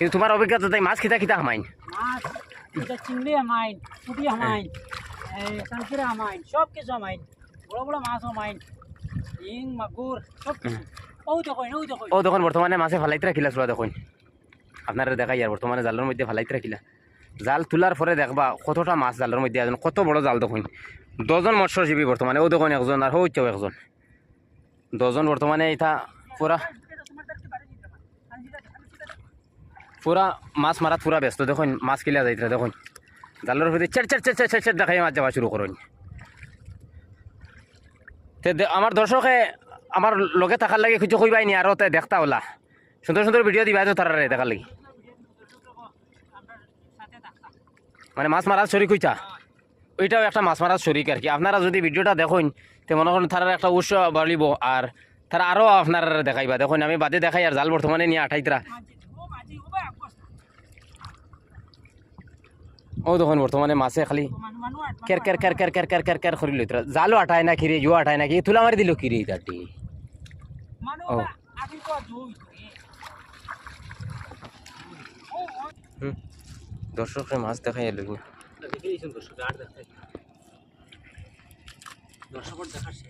কিন্তু তোমার অভিজ্ঞতা তাই মাছ খিতা খিতা হামাইন মাছ এটা চিংড়ি হামাইন পুঁটি হামাইন সানকিরা হামাইন সব কিছু হামাইন বড় বড় মাছ হামাইন ইং মাগুর সব কিছু ও দেখুন ও দেখুন বর্তমানে মাছে ফালাইতে রাখিলা চুরা দেখুন আপনারা দেখাই আর বর্তমানে জালের মধ্যে ফালাইতে রাখিলা জাল তোলার পরে দেখবা কতটা মাছ জালের মধ্যে আছে কত বড় জাল দেখুন 10 জন মৎস্যজীবী বর্তমানে ও দেখুন একজন আর হইতেও একজন 10 জন বর্তমানে এটা পুরা মাছ মারাত পুরা ব্যস্ত দেখুন মাছ কিলা যাইতে দেখুন জালের মধ্যে চেট চেট চেট চেট চেট দেখাই মাছ যাওয়া শুরু করুন আমার দর্শকে আমার লগে থাকার লাগে কিছু কইবাই নি আরো দেখতা ওলা সুন্দর সুন্দর ভিডিও দিবা তো তারা দেখার লাগি মানে মাছ মারার শরিক হইতা ওইটাও একটা মাছ মারার শরিক আর কি আপনারা যদি ভিডিওটা দেখুন তো মনে করেন তারা একটা উৎসাহ বাড়িব আর তারা আরও আপনারা দেখাইবা দেখুন আমি বাদে দেখাই আর জাল বর্তমানে নিয়ে আঠাইতরা ও দেখুন বর্তমানে মাছে খালি কের কের কের কের কের কের কের কের করি লইতরা জালও আঠায় না খিরে জুয়া আঠায় না কি তুলা মারি দিল কিরে তাটি ও দর্শক মাছ দেখাই এলো না দর্শক দেখাচ্ছে